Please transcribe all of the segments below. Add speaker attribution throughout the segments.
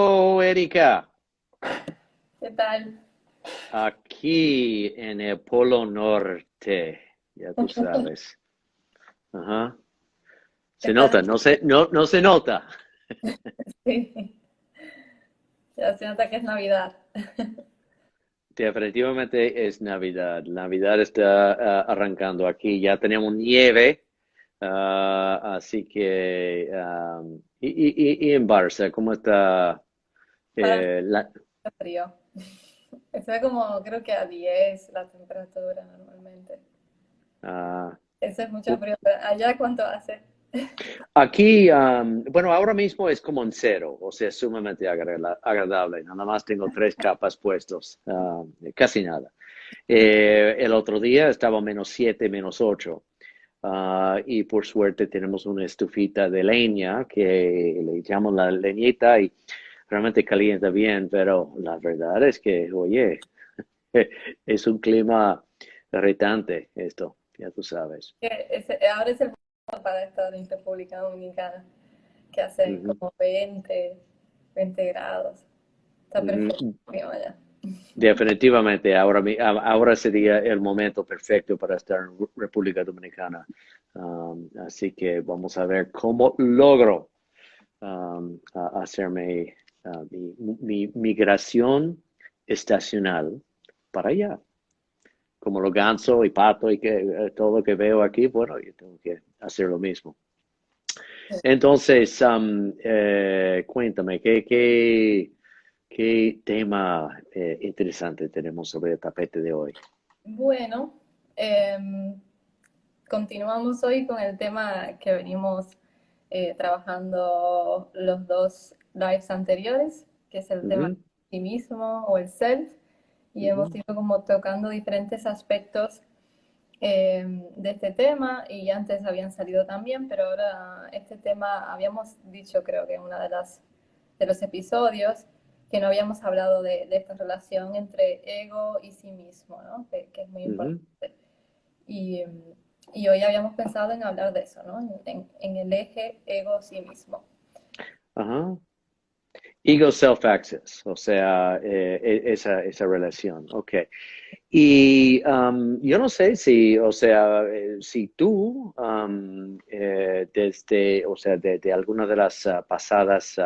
Speaker 1: Oh, Erika,
Speaker 2: ¿Qué tal?
Speaker 1: aquí en el Polo Norte, ya tú sabes. Ajá. Se
Speaker 2: ¿Estás?
Speaker 1: nota, no se nota.
Speaker 2: Sí, ya se nota que es Navidad.
Speaker 1: Definitivamente es Navidad. Navidad está arrancando aquí. Ya tenemos nieve, así que y en Barça, ¿cómo está
Speaker 2: Para mí
Speaker 1: la?
Speaker 2: es frío. Está como, creo que a 10 la temperatura normalmente.
Speaker 1: ah,
Speaker 2: Eso es mucho frío. Pero ¿allá cuánto hace?
Speaker 1: Aquí, bueno, ahora mismo es como en cero, o sea, sumamente agradable. Nada más tengo tres capas puestos, casi nada. El otro día estaba -7, -8. Y por suerte tenemos una estufita de leña que le echamos la leñita y realmente calienta bien, pero la verdad es que, oye, es un clima irritante esto, ya tú sabes.
Speaker 2: Ahora es el momento para estar en República Dominicana, que hace
Speaker 1: Ujú,
Speaker 2: como 20 grados. Está perfecto
Speaker 1: ujú.
Speaker 2: el clima allá.
Speaker 1: Definitivamente, ahora sería el momento perfecto para estar en República Dominicana. Así que vamos a ver cómo logro hacerme mi migración estacional para allá. Como lo ganso y pato y que todo lo que veo aquí, bueno, yo tengo que hacer lo mismo. Entonces, cuéntame, ¿qué tema interesante tenemos sobre el tapete de hoy?
Speaker 2: Bueno, em, continuamos hoy con el tema que venimos trabajando los dos lives anteriores, que es el tema
Speaker 1: Ujú,
Speaker 2: de sí mismo o el self, y hemos
Speaker 1: ujú,
Speaker 2: ido como tocando diferentes aspectos de este tema y antes habían salido también, pero ahora este tema habíamos dicho creo que en una de los episodios que no habíamos hablado de esta relación entre ego y sí mismo, ¿no? Que es muy
Speaker 1: ujú.
Speaker 2: importante. Y, y hoy habíamos pensado en hablar de eso, ¿no? En el eje ego-sí mismo.
Speaker 1: Ajá. Ego self-access, o sea, esa relación. Ok. Y yo no sé si, o sea, si tú, desde, o sea, de alguna de las pasadas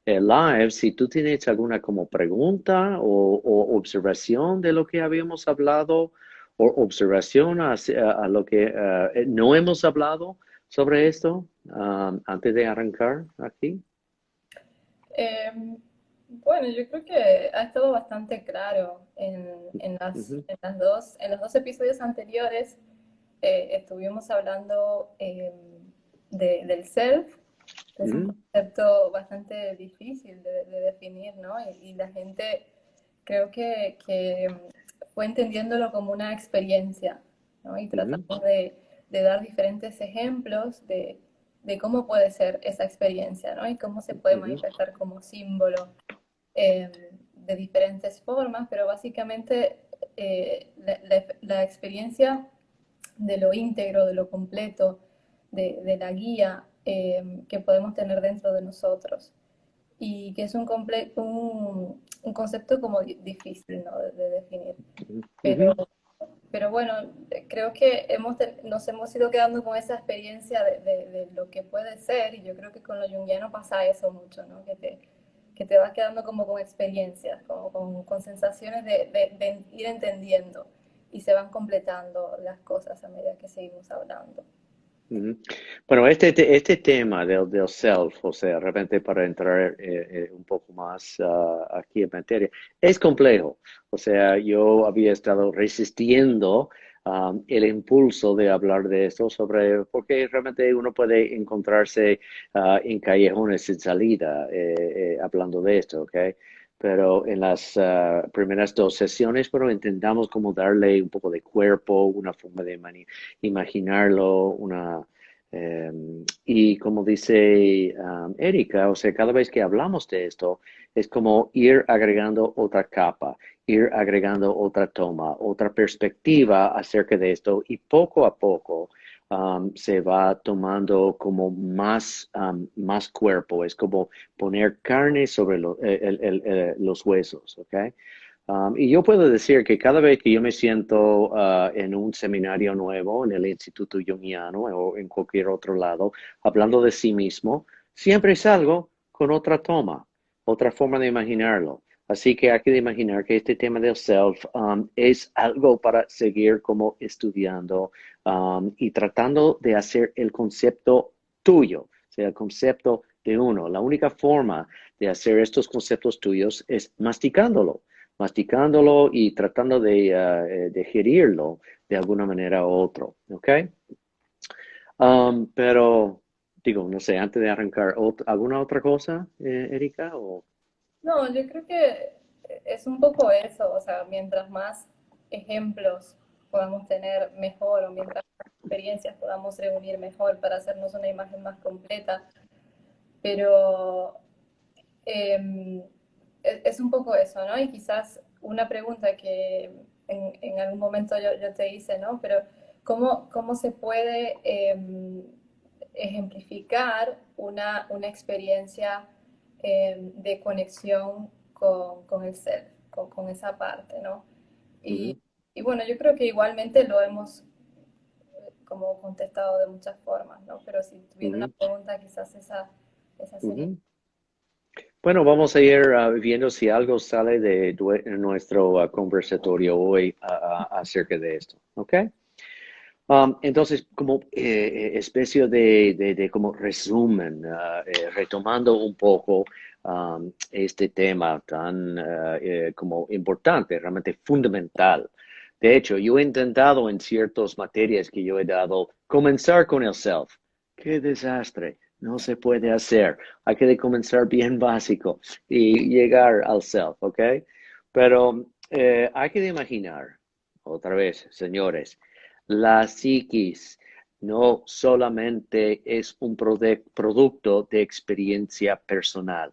Speaker 1: lives, si tú tienes alguna como pregunta o observación de lo que habíamos hablado, o observación a lo que no hemos hablado sobre esto, antes de arrancar aquí.
Speaker 2: Eh, bueno, yo creo que ha estado bastante claro
Speaker 1: Ujú,
Speaker 2: en los dos episodios anteriores. Estuvimos hablando del self, que es un
Speaker 1: ujú,
Speaker 2: concepto bastante difícil de definir, ¿no? Y la gente creo que fue entendiéndolo como una experiencia, ¿no? Y
Speaker 1: ujú,
Speaker 2: tratamos de dar diferentes ejemplos de cómo puede ser esa experiencia, ¿no? Y cómo se puede
Speaker 1: ujú,
Speaker 2: manifestar como símbolo eh, de diferentes formas, pero básicamente la experiencia de lo íntegro, de lo completo, de la guía que podemos tener dentro de nosotros. Y que es un concepto como difícil, ¿no? De definir.
Speaker 1: ujú,
Speaker 2: Pero,
Speaker 1: ujú.
Speaker 2: pero bueno, creo que nos hemos ido quedando con esa experiencia de lo que puede ser, y yo creo que con lo junguiano pasa eso mucho, ¿no? Que te vas quedando como con experiencias, como con sensaciones de ir entendiendo y se van completando las cosas a medida que seguimos hablando.
Speaker 1: Ujú. Bueno, este tema del self, o sea, de repente para entrar un poco más aquí en materia, es complejo. O sea, yo había estado resistiendo el impulso de hablar de esto sobre, porque realmente uno puede encontrarse en callejones sin salida hablando de esto, ¿ok? Pero en las primeras dos sesiones, bueno, intentamos como darle un poco de cuerpo, una forma de imaginarlo, eh, y como dice Erika, o sea, cada vez que hablamos de esto, es como ir agregando otra capa, ir agregando otra toma, otra perspectiva acerca de esto, y poco a poco, se va tomando como más cuerpo. Es como poner carne sobre los huesos, ¿ok? Y yo puedo decir que cada vez que yo me siento en un seminario nuevo, en el Instituto Jungiano o en cualquier otro lado, hablando de sí mismo, siempre salgo con otra toma, otra forma de imaginarlo. Así que hay que imaginar que este tema del self es algo para seguir como estudiando y tratando de hacer el concepto tuyo, o sea, el concepto de uno. La única forma de hacer estos conceptos tuyos es masticándolo y tratando de digerirlo de alguna manera u otra, ¿ok? Pero, digo, no sé, antes de arrancar, ¿alguna otra cosa, Erika? O...
Speaker 2: No, yo creo que es un poco eso, o sea, mientras más ejemplos podamos tener mejor o mientras más experiencias podamos reunir mejor para hacernos una imagen más completa, pero eh, es un poco eso, ¿no? Y quizás una pregunta que en algún momento yo te hice, ¿no? Pero ¿cómo se puede ejemplificar una experiencia de conexión con el ser, con esa parte, ¿no? Y,
Speaker 1: Ujú,
Speaker 2: y bueno, yo creo que igualmente lo hemos como contestado de muchas formas, ¿no? Pero si tuviera una
Speaker 1: ujú,
Speaker 2: pregunta, quizás esa sería.
Speaker 1: ujú. Bueno, vamos a ir viendo si algo sale de nuestro conversatorio hoy acerca de esto, ¿ok? Entonces, como especie de como resumen, retomando un poco este tema tan como importante, realmente fundamental. De hecho, yo he intentado en ciertas materias que yo he dado comenzar con el self. ¡Qué desastre! No se puede hacer. Hay que comenzar bien básico y llegar al self, ¿ok? Pero hay que imaginar, otra vez, señores, la psiquis no solamente es un producto de experiencia personal,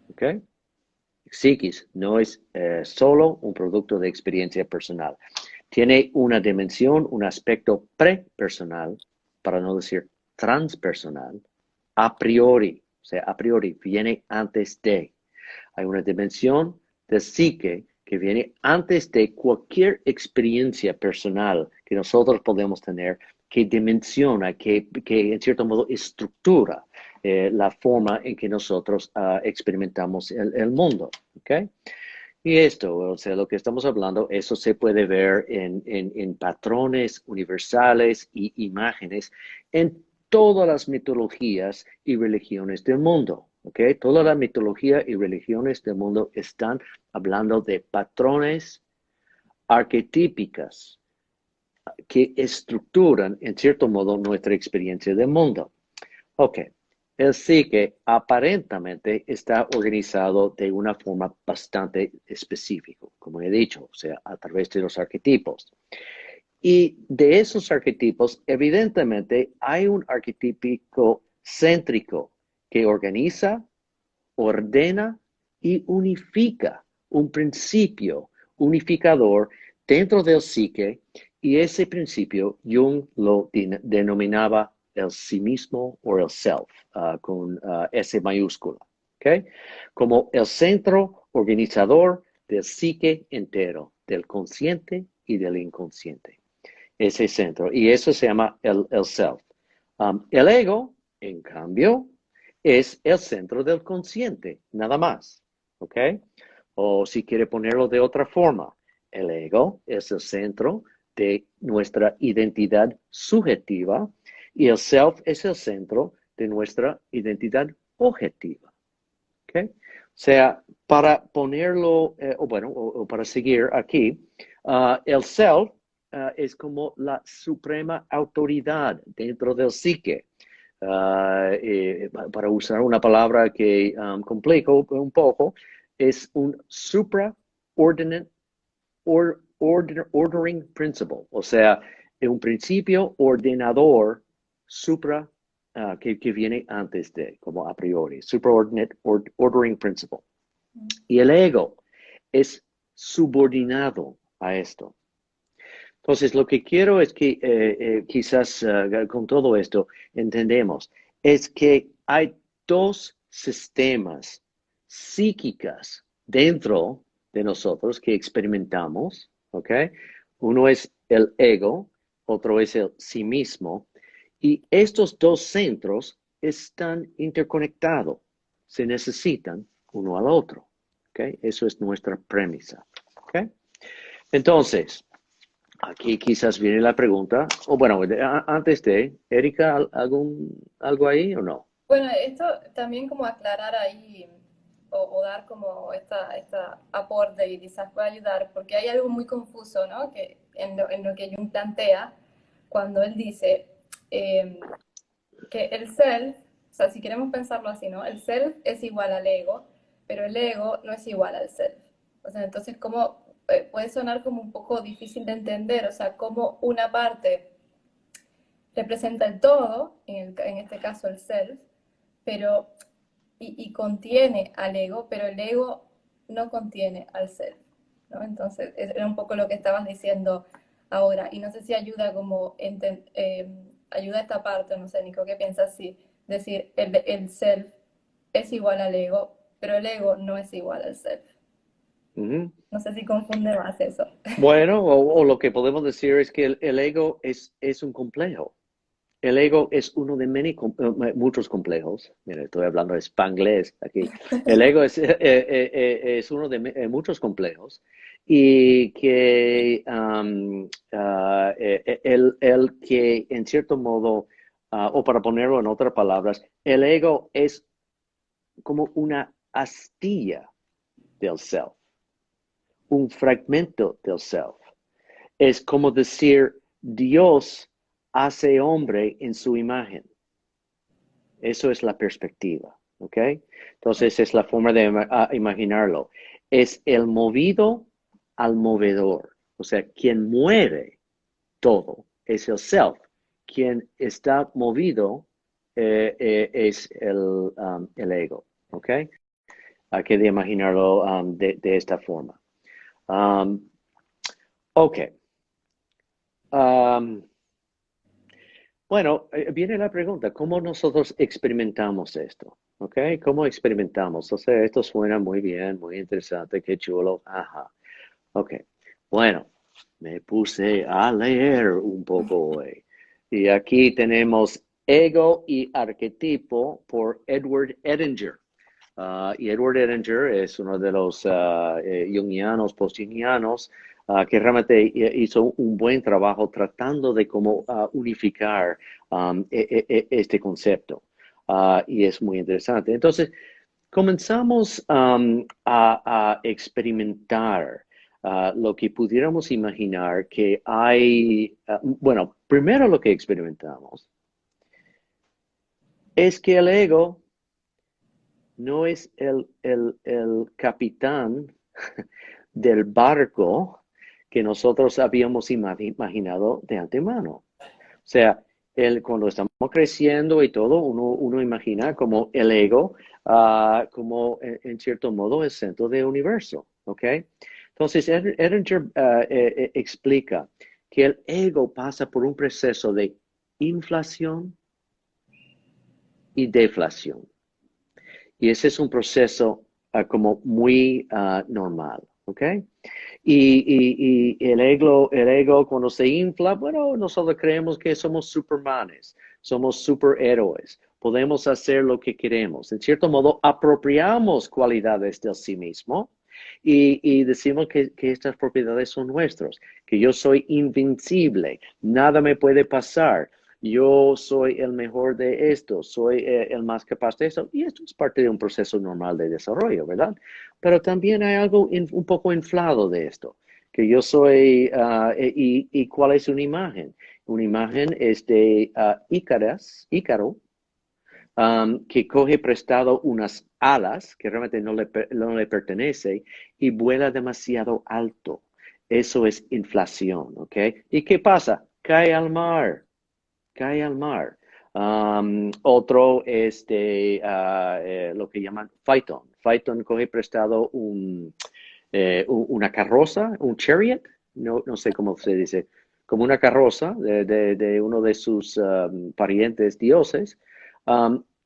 Speaker 1: ¿ok? Psiquis no es solo un producto de experiencia personal. Tiene una dimensión, un aspecto prepersonal, para no decir transpersonal, a priori, o sea, a priori viene antes de. Hay una dimensión de psique que viene antes de cualquier experiencia personal que nosotros podemos tener, que dimensiona, que en cierto modo estructura la forma en que nosotros experimentamos el mundo. ¿Okay? Y esto, o sea, lo que estamos hablando, eso se puede ver en patrones universales y imágenes en todas las mitologías y religiones del mundo. ¿Ok? Toda la mitología y religiones del mundo están hablando de patrones arquetípicas que estructuran, en cierto modo, nuestra experiencia del mundo. Ok, el psique aparentemente está organizado de una forma bastante específica, como he dicho, o sea, a través de los arquetipos. Y de esos arquetipos, evidentemente, hay un arquetípico céntrico que organiza, ordena y unifica un principio unificador dentro del psique, y ese principio Jung lo denominaba el sí mismo o el self, con S mayúscula, ¿ok? Como el centro organizador del psique entero, del consciente y del inconsciente. Ese centro, y eso se llama el self. El ego, en cambio, es el centro del consciente, nada más. ¿Ok? O si quiere ponerlo de otra forma, el ego es el centro de nuestra identidad subjetiva y el self es el centro de nuestra identidad objetiva. ¿Ok? O sea, para ponerlo, o para seguir aquí, el self es como la suprema autoridad dentro del psique. Para usar una palabra que complico un poco, es un supraordinate ordering principle, o sea, un principio ordenador supra que viene antes de, como a priori, supraordinate ordering principle. Y el ego es subordinado a esto. Entonces, lo que quiero es que quizás con todo esto entendemos, es que hay dos sistemas psíquicas dentro de nosotros que experimentamos, ¿ok? Uno es el ego, otro es el sí mismo, y estos dos centros están interconectados, se necesitan uno al otro, ¿ok? Eso es nuestra premisa, ¿ok? Entonces, aquí quizás viene la pregunta, o bueno, antes de, Erika, algo ahí o no?
Speaker 2: Bueno, esto también como aclarar ahí o dar como esta aporte y quizás pueda ayudar, porque hay algo muy confuso, ¿no? Que en lo que Jung plantea cuando él dice que el self, o sea, si queremos pensarlo así, ¿no? El self es igual al ego, pero el ego no es igual al self. O sea, entonces, ¿cómo puede sonar como un poco difícil de entender? O sea, cómo una parte representa el todo, en este caso el self, pero, y contiene al ego, pero el ego no contiene al self, ¿no? Entonces, era un poco lo que estabas diciendo ahora, y no sé si ayuda como, ayuda esta parte, no sé, Nico, ¿qué piensas? Si decir el self es igual al ego, pero el ego no es igual al self.
Speaker 1: Ujú.
Speaker 2: No sé si confunde más eso.
Speaker 1: Bueno, o lo que podemos decir es que el ego es un complejo. El ego es uno de muchos complejos. Mira, estoy hablando de spanglés aquí. El ego es uno de muchos complejos y que el que en cierto modo, o para ponerlo en otras palabras, el ego es como una astilla del self, un fragmento del self. Es como decir, Dios hace hombre en su imagen. Eso es la perspectiva, ¿ok? Entonces es la forma de imaginarlo. Es el movido al movedor. O sea, quien mueve todo es el self. Quien está movido es el ego, ¿ok? Hay que imaginarlo de esta forma. Um, ok. Um, Bueno, viene la pregunta, ¿cómo nosotros experimentamos esto? ¿Ok? ¿Cómo experimentamos? O sea, esto suena muy bien, muy interesante, qué chulo. Ajá. Ok. Bueno, me puse a leer un poco hoy. Y aquí tenemos Ego y Arquetipo por Edward Edinger. Y Edward Edinger es uno de los jungianos, post-jungianos, que realmente hizo un buen trabajo tratando de cómo unificar este concepto. Y es muy interesante. Entonces, comenzamos a experimentar lo que pudiéramos imaginar que hay, bueno, primero lo que experimentamos es que el ego no es el capitán del barco que nosotros habíamos imaginado de antemano. O sea, cuando estamos creciendo y todo, uno imagina como el ego, como en cierto modo el centro del universo, ¿ok? Entonces, Edinger explica que el ego pasa por un proceso de inflación y deflación. Y ese es un proceso como muy normal, ¿ok? Y el ego cuando se infla, bueno, nosotros creemos que somos supermanes, somos superhéroes, podemos hacer lo que queremos. En cierto modo, apropiamos cualidades del sí mismo y decimos que estas propiedades son nuestras, que yo soy invencible, nada me puede pasar. Yo soy el mejor de esto, soy el más capaz de esto, y esto es parte de un proceso normal de desarrollo, ¿verdad? Pero también hay algo un poco inflado de esto, que yo soy, y ¿cuál es una imagen? Una imagen es de Ícaro, que coge prestado unas alas que realmente no le pertenece y vuela demasiado alto. Eso es inflación, ¿ok? ¿Y qué pasa? Cae al mar, cae al mar. Otro es de lo que llaman Phaeton. Phaeton coge prestado una carroza, un chariot, no sé cómo se dice, como una carroza de uno de sus parientes dioses,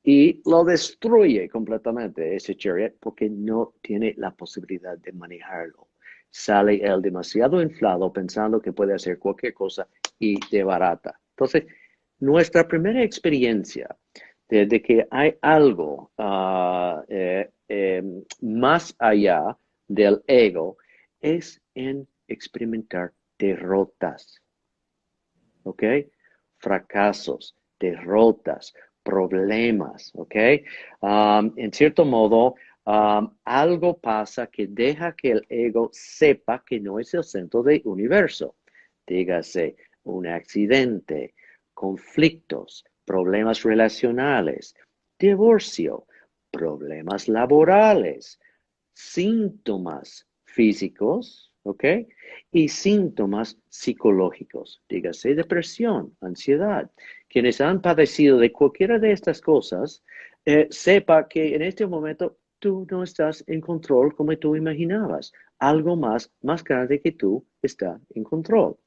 Speaker 1: y lo destruye completamente ese chariot porque no tiene la posibilidad de manejarlo. Sale él demasiado inflado pensando que puede hacer cualquier cosa y desbarata. Entonces, nuestra primera experiencia de que hay algo más allá del ego es en experimentar derrotas, ¿ok? Fracasos, derrotas, problemas, ¿ok? En cierto modo, algo pasa que deja que el ego sepa que no es el centro del universo. Dígase, un accidente, conflictos, problemas relacionales, divorcio, problemas laborales, síntomas físicos, ¿ok? Y síntomas psicológicos, dígase depresión, ansiedad. Quienes han padecido de cualquiera de estas cosas, sepa que en este momento tú no estás en control como tú imaginabas. Algo más grande que tú está en control.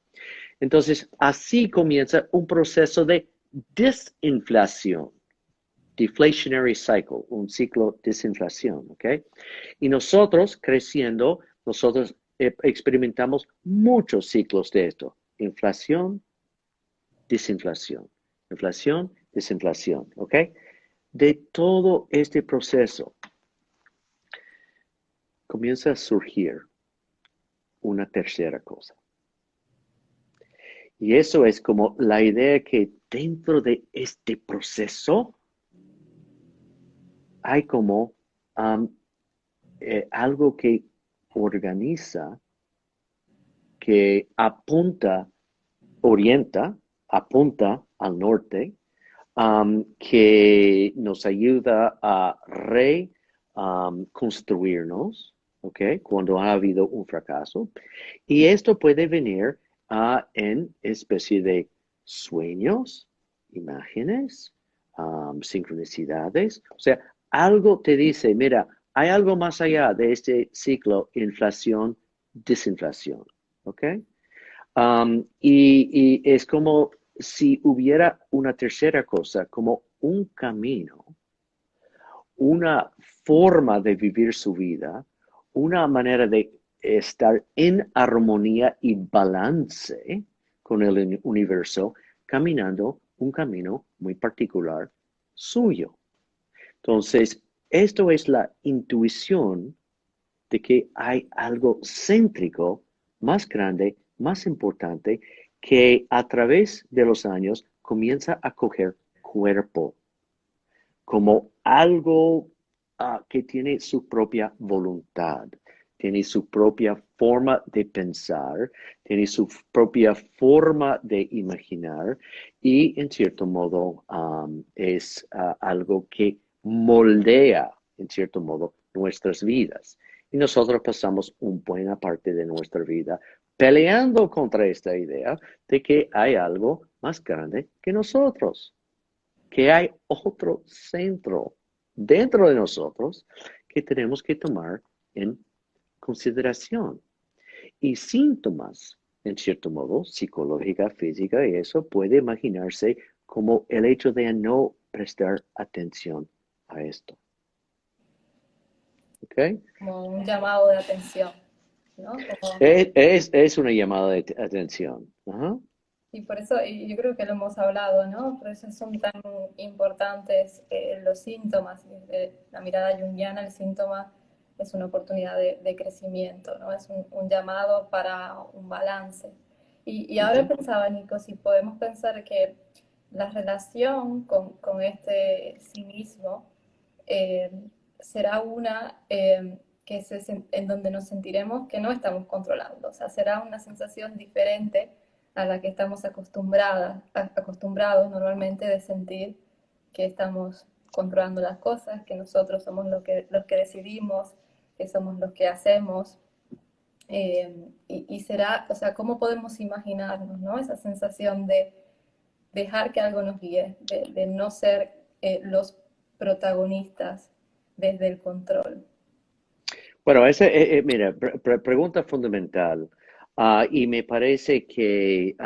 Speaker 1: Entonces, así comienza un proceso de desinflación, deflationary cycle, un ciclo de desinflación, ¿ok? Y nosotros creciendo, nosotros experimentamos muchos ciclos de esto. Inflación, desinflación. Inflación, desinflación, ¿ok? De todo este proceso comienza a surgir una tercera cosa. Y eso es como la idea que dentro de este proceso hay como algo que organiza, que apunta, orienta, apunta al norte, que nos ayuda a reconstruirnos, ¿ok? Cuando ha habido un fracaso. Y esto puede venir en especie de sueños, imágenes, sincronicidades. O sea, algo te dice, mira, hay algo más allá de este ciclo, inflación, desinflación, ¿ok? Y es como si hubiera una tercera cosa, como un camino, una forma de vivir su vida, una manera de estar en armonía y balance con el universo, caminando un camino muy particular suyo. Entonces, esto es la intuición de que hay algo céntrico, más grande, más importante, que a través de los años comienza a coger cuerpo como algo que tiene su propia voluntad, tiene su propia forma de pensar, tiene su propia forma de imaginar y en cierto modo es algo que moldea en cierto modo nuestras vidas. Y nosotros pasamos una buena parte de nuestra vida peleando contra esta idea de que hay algo más grande que nosotros, que hay otro centro dentro de nosotros que tenemos que tomar en consideración. Y síntomas, en cierto modo, psicológica, física, y eso puede imaginarse como el hecho de no prestar atención a esto. ¿Ok?
Speaker 2: Como un llamado de atención, ¿no? Como,
Speaker 1: Es una llamada de atención. Ajá.
Speaker 2: y por eso, y yo creo que lo hemos hablado, ¿no? Por eso son tan importantes los síntomas. Desde la mirada junguiana, el síntoma es una oportunidad de crecimiento, ¿no? Es un llamado para un balance. Y ahora
Speaker 1: Ujú.
Speaker 2: pensaba, Nico, si podemos pensar que la relación con este sí mismo eh, será una en donde nos sentiremos que no estamos controlando, o sea, será una sensación diferente a la que estamos acostumbrados normalmente de sentir que estamos controlando las cosas, que nosotros somos los que decidimos, que somos los que hacemos. Y será, o sea, ¿cómo podemos imaginarnos, ¿no? Esa sensación de dejar que algo nos guíe, de no ser los protagonistas desde el control.
Speaker 1: Bueno, mira, pregunta fundamental. Y me parece que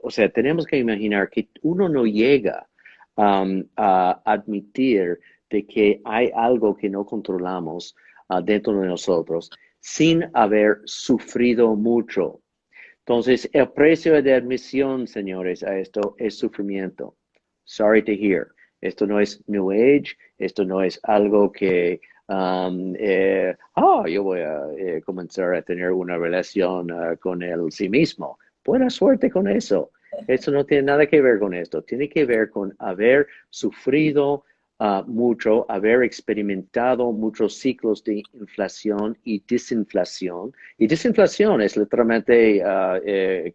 Speaker 1: o sea, tenemos que imaginar que uno no llega a admitir de que hay algo que no controlamos dentro de nosotros sin haber sufrido mucho. Entonces, el precio de admisión, señores, a esto es sufrimiento. Sorry to hear. Esto no es New Age, esto no es algo que, yo voy a comenzar a tener una relación con el sí mismo. Buena suerte con eso. Eso no tiene nada que ver con esto. Tiene que ver con haber sufrido mucho, haber experimentado muchos ciclos de inflación y desinflación. Y desinflación es literalmente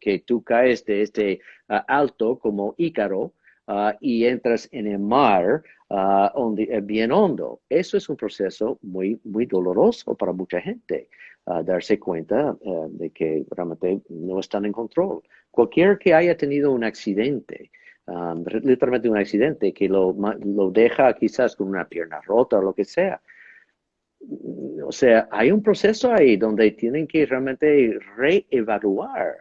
Speaker 1: que tú caes de este alto como Ícaro y entras en el mar bien hondo. Eso es un proceso muy, muy doloroso para mucha gente, darse cuenta de que realmente no están en control. Cualquier que haya tenido un accidente, literalmente un accidente que lo deja quizás con una pierna rota o lo que sea. O sea, hay un proceso ahí donde tienen que realmente reevaluar.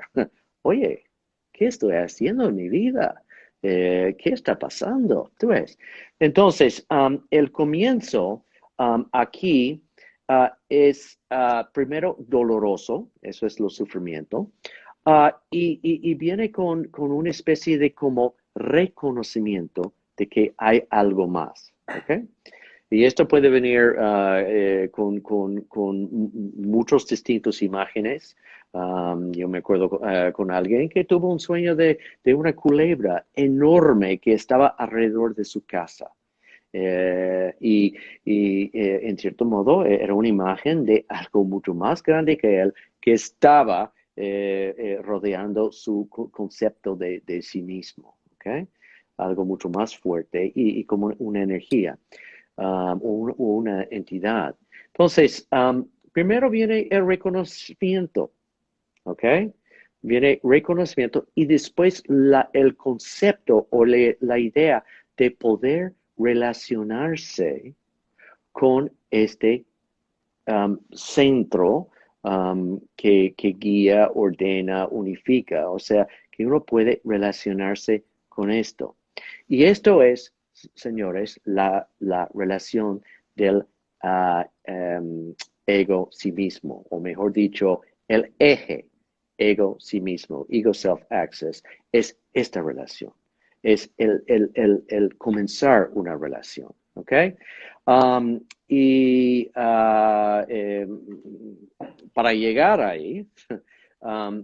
Speaker 1: Oye, ¿qué estoy haciendo en mi vida? ¿Qué está pasando? ¿Tú ves? Entonces, el comienzo aquí es primero doloroso, eso es lo sufrimiento, y viene con una especie de como reconocimiento de que hay algo más. ¿Ok? Y esto puede venir con muchos distintos imágenes. Yo me acuerdo con alguien que tuvo un sueño de una culebra enorme que estaba alrededor de su casa. Y en cierto modo era una imagen de algo mucho más grande que él que estaba rodeando su concepto de sí mismo. ¿Ok? Algo mucho más fuerte y como una energía o una entidad. Entonces, primero viene el reconocimiento, ¿ok? Viene reconocimiento y después el concepto o la idea de poder relacionarse con este centro que guía, ordena, unifica. O sea, que uno puede relacionarse con esto. Y esto es, señores, la relación del ego sí mismo, o mejor dicho, el eje ego sí mismo, ego self-access, es esta relación. Es el comenzar una relación. ¿Ok? Y para llegar ahí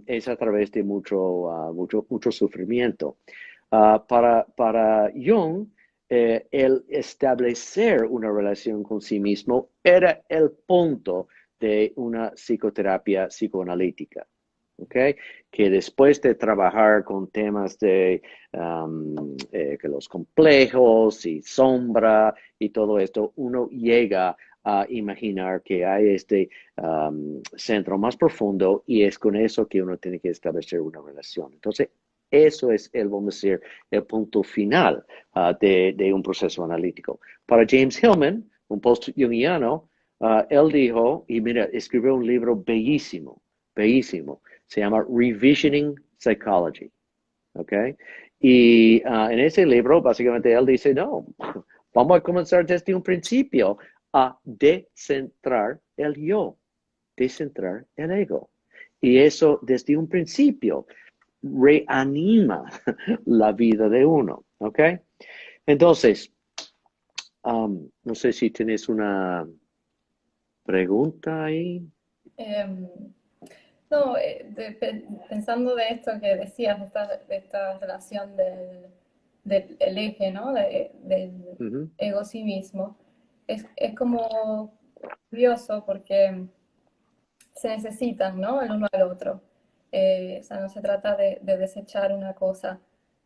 Speaker 1: es a través de mucho sufrimiento. Para Jung, el establecer una relación con sí mismo era el punto de una psicoterapia psicoanalítica. ¿Okay? Que después de trabajar con temas de que los complejos y sombra y todo esto, uno llega a imaginar que hay este centro más profundo y es con eso que uno tiene que establecer una relación. Entonces, eso es vamos a decir, el punto final de un proceso analítico. Para James Hillman, un post-jungiano, él dijo, y mira, escribió un libro bellísimo, bellísimo, se llama Revisioning Psychology. ¿Ok? Y en ese libro, básicamente, él dice, no, vamos a comenzar desde un principio a descentrar el yo, descentrar el ego. Y eso desde un principio reanima la vida de uno. ¿Ok? Entonces, no sé si tienes una pregunta ahí.
Speaker 2: Em, no, pensando de esto que decías, de esta relación del el eje, ¿no? Del
Speaker 1: Ujú.
Speaker 2: ego sí mismo, es como curioso porque se necesitan, ¿no? El uno al otro. O sea, no se trata de desechar una cosa,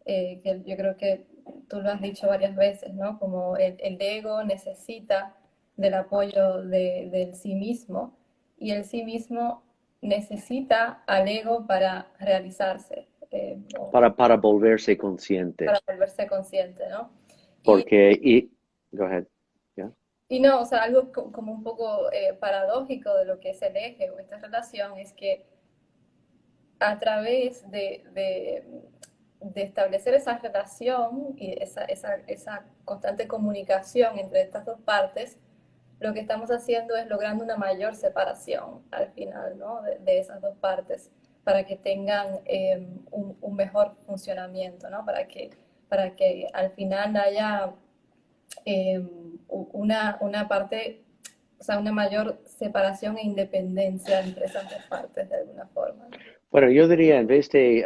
Speaker 2: que yo creo que tú lo has dicho varias veces, ¿no? Como el ego necesita del apoyo del sí mismo y el sí mismo necesita al ego para realizarse,
Speaker 1: Para volverse consciente.
Speaker 2: para volverse consciente, ¿no? Y
Speaker 1: Porque, go ahead. Yeah.
Speaker 2: Y no, o sea, algo como un poco paradójico de lo que es el eje o esta relación es que a través de establecer esa relación y esa constante comunicación entre estas dos partes, lo que estamos haciendo es logrando una mayor separación al final, ¿no? De esas dos partes, para que tengan un mejor funcionamiento, ¿no? Para que al final haya una parte, o sea, una mayor separación e independencia entre esas dos partes de alguna forma, ¿no?
Speaker 1: Bueno, yo diría en vez de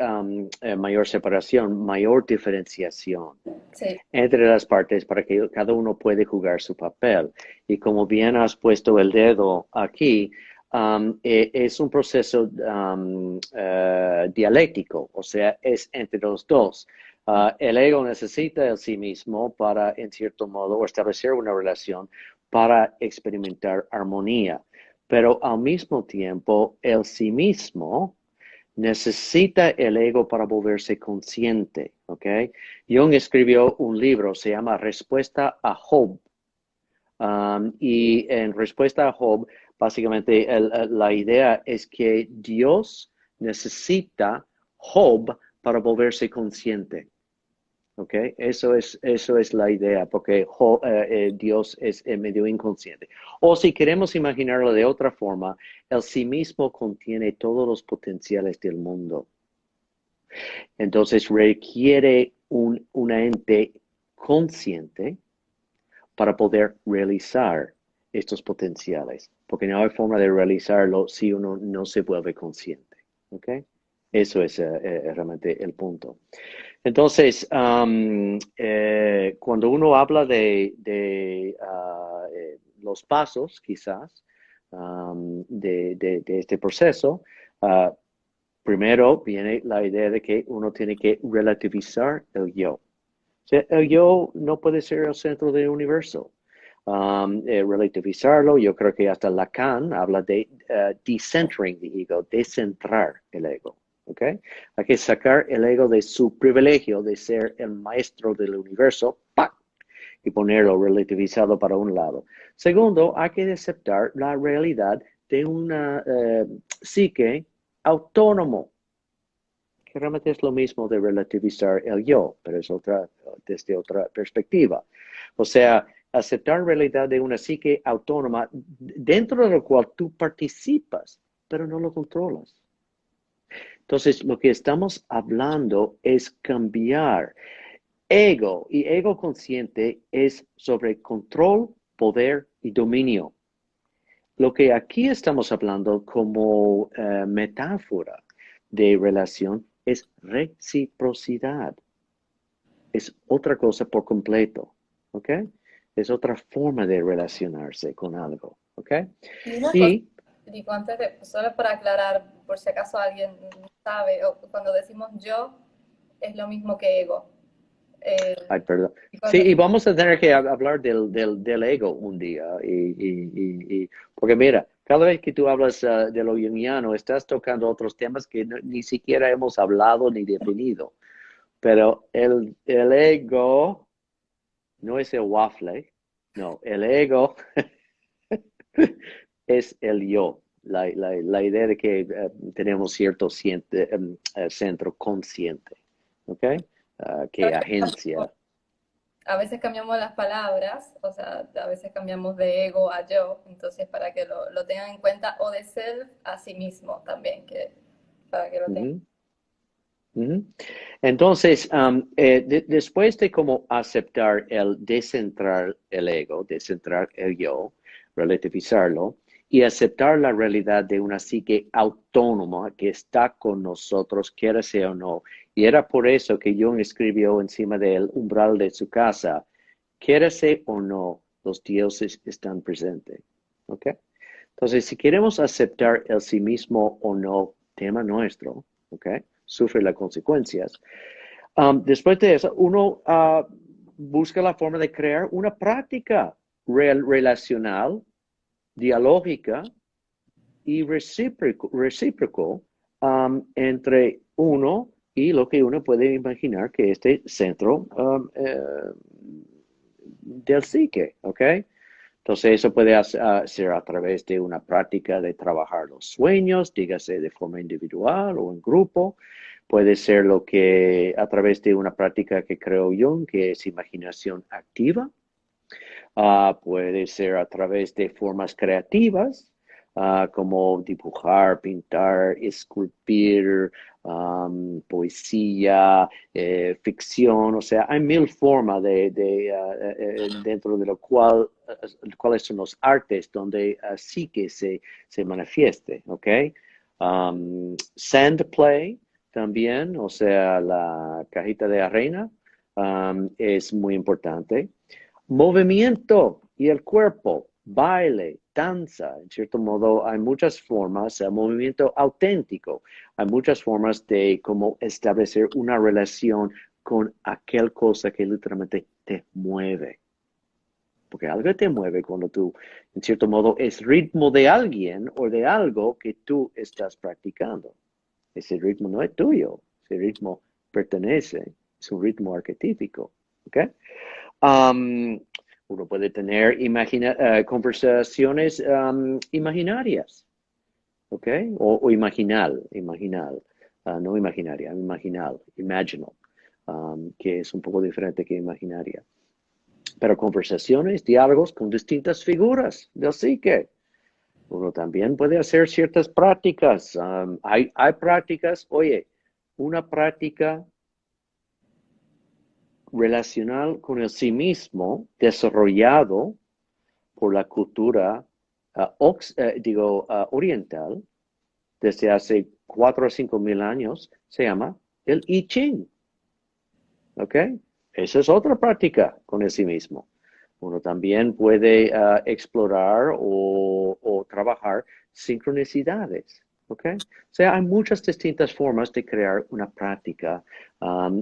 Speaker 1: mayor separación, mayor diferenciación
Speaker 2: Sí,
Speaker 1: entre las partes para que cada uno puede jugar su papel. Y como bien has puesto el dedo aquí, es un proceso dialéctico, o sea, es entre los dos. El ego necesita el sí mismo para, en cierto modo, establecer una relación para experimentar armonía. Pero al mismo tiempo, el sí mismo necesita el ego para volverse consciente, ¿ok? Jung escribió un libro, se llama Respuesta a Job. Y en Respuesta a Job, básicamente la idea es que Dios necesita Job para volverse consciente. ¿Ok? Eso es la idea, porque Dios es medio inconsciente. O si queremos imaginarlo de otra forma, el sí mismo contiene todos los potenciales del mundo. Entonces requiere una ente consciente para poder realizar estos potenciales, porque no hay forma de realizarlo si uno no se vuelve consciente. ¿Ok? Eso es realmente el punto. Entonces, cuando uno habla de los pasos, quizás, de este proceso, uh, primero viene la idea de que uno tiene que relativizar el yo. O sea, el yo no puede ser el centro del universo. Relativizarlo, yo creo que hasta Lacan habla de decentering the ego, descentrar el ego. ¿Okay? Hay que sacar el ego de su privilegio de ser el maestro del universo, ¡pac! Y ponerlo relativizado para un lado. Segundo, hay que aceptar la realidad de una psique autónomo, que realmente es lo mismo de relativizar el yo, pero es desde otra perspectiva. O sea, aceptar realidad de una psique autónoma dentro de lo cual tú participas, pero no lo controlas. Entonces, lo que estamos hablando es cambiar. Ego y ego consciente es sobre control, poder y dominio. Lo que aquí estamos hablando como metáfora de relación es reciprocidad. Es otra cosa por completo, ¿ok? Es otra forma de relacionarse con algo, ¿ok?
Speaker 2: y una cosa,
Speaker 1: Y
Speaker 2: digo, antes de, solo para aclarar, por si acaso alguien no sabe, o cuando decimos yo, es lo mismo que ego. Eh,
Speaker 1: ay, perdón.
Speaker 2: y
Speaker 1: Sí,
Speaker 2: cuando,
Speaker 1: y vamos a tener que hablar del ego un día. Porque mira, cada vez que tú hablas de lo junguiano, estás tocando otros temas que ni siquiera hemos hablado ni definido. Pero el ego no es el waffle, no, el ego es el yo. La idea de que tenemos cierto centro consciente, ¿ok? Que agencia.
Speaker 2: a veces cambiamos las palabras, o sea, a veces cambiamos de ego a yo, entonces para que lo tengan en cuenta, o de self a sí mismo también, que para que lo tengan.
Speaker 1: Ujú, ujú. Entonces, después de cómo aceptar el descentrar el ego, descentrar el yo, relativizarlo, y aceptar la realidad de una psique autónoma que está con nosotros, quiera sea o no. Y era por eso que Jung escribió encima del umbral de su casa, quiera sea o no, los dioses están presentes. ¿Ok? Entonces, si queremos aceptar el sí mismo o no, tema nuestro, ¿ok? Sufre las consecuencias. Después de eso, uno busca la forma de crear una práctica relacional, dialógica y recíproco entre uno y lo que uno puede imaginar que este centro del psique, ¿ok? Entonces, eso puede ser a través de una práctica de trabajar los sueños, dígase de forma individual o en grupo. Puede ser lo que a través de una práctica que creo Jung, que es imaginación activa. Puede ser a través de formas creativas, como dibujar, pintar, esculpir, poesía, ficción. O sea, hay mil formas dentro de lo cual, cuáles son los artes donde sí que se manifieste, ¿ok? Sand play también, o sea, la cajita de arena, es muy importante. Movimiento y el cuerpo, baile, danza, en cierto modo hay muchas formas, movimiento auténtico, hay muchas formas de cómo establecer una relación con aquel cosa que literalmente te mueve. Porque algo te mueve cuando tú, en cierto modo, es ritmo de alguien o de algo que tú estás practicando. Ese ritmo no es tuyo, ese ritmo pertenece, es un ritmo arquetípico. ¿Ok? Um, Uno puede tener conversaciones imaginarias, ¿ok? O imaginal, no imaginaria, imaginal, que es un poco diferente que imaginaria. Pero conversaciones, diálogos con distintas figuras del psique. Uno también puede hacer ciertas prácticas. Hay prácticas, oye, una práctica relacional con el sí mismo desarrollado por la cultura oriental desde hace 4 o 5 mil años se llama el I Ching. ¿Ok? Esa es otra práctica con el sí mismo. Uno también puede explorar o trabajar sincronicidades. ¿Ok? O sea, hay muchas distintas formas de crear una práctica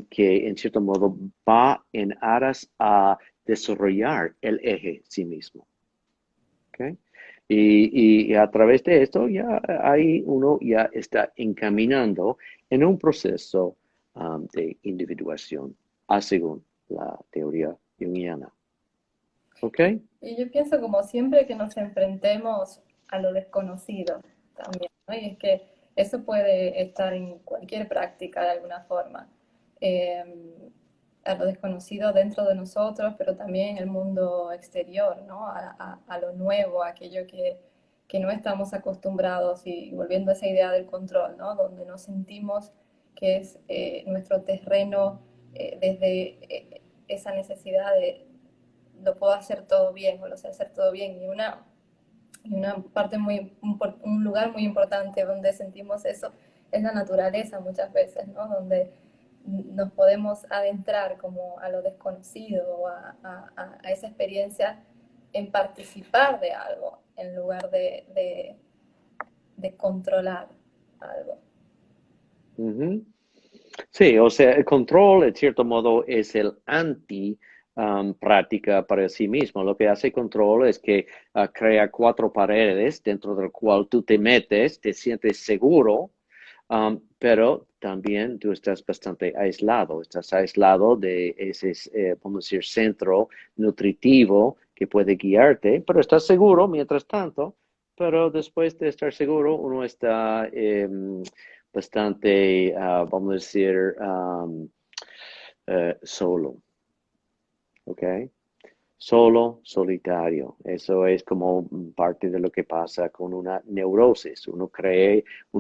Speaker 1: que en cierto modo va en aras a desarrollar el eje sí mismo. ¿Ok? Y a través de esto ya ahí uno ya está encaminando en un proceso de individuación, según la teoría junguiana. ¿Ok?
Speaker 2: Y yo pienso como siempre que nos enfrentemos a lo desconocido también, ¿no? Y es que eso puede estar en cualquier práctica de alguna forma. Eh, a lo desconocido dentro de nosotros, pero también en el mundo exterior, ¿no? A lo nuevo, a aquello que no estamos acostumbrados y volviendo a esa idea del control, ¿no? Donde nos sentimos que es nuestro terreno desde esa necesidad de lo puedo hacer todo bien o lo sé hacer todo bien. Y una parte un lugar muy importante donde sentimos eso es la naturaleza muchas veces, ¿no? Donde nos podemos adentrar como a lo desconocido o a esa experiencia en participar de algo en lugar de controlar algo.
Speaker 1: Ujú. Sí, o sea, el control, en cierto modo, es el anti práctica para sí mismo. Lo que hace control es que crea 4 paredes dentro del cual tú te metes, te sientes seguro, pero también tú estás bastante aislado. Estás aislado de ese, vamos a decir, centro nutritivo que puede guiarte, pero estás seguro mientras tanto. Pero después de estar seguro, uno está bastante, vamos a decir, solo, ¿ok? Solo, solitario. Eso es como parte de lo que pasa con una neurosis. Uno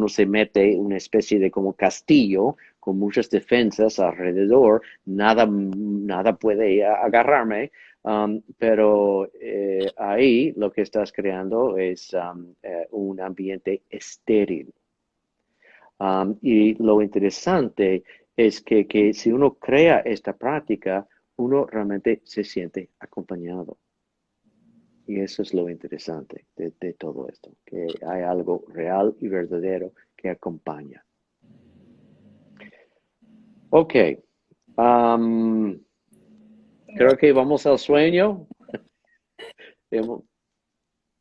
Speaker 1: se mete en una especie de como castillo con muchas defensas alrededor, nada puede agarrarme, pero ahí lo que estás creando es un ambiente estéril. Y lo interesante es que si uno crea esta práctica, uno realmente se siente acompañado. Y eso es lo interesante de todo esto, que hay algo real y verdadero que acompaña. Ok, um, creo
Speaker 2: Bueno,
Speaker 1: que vamos al sueño. Hemos-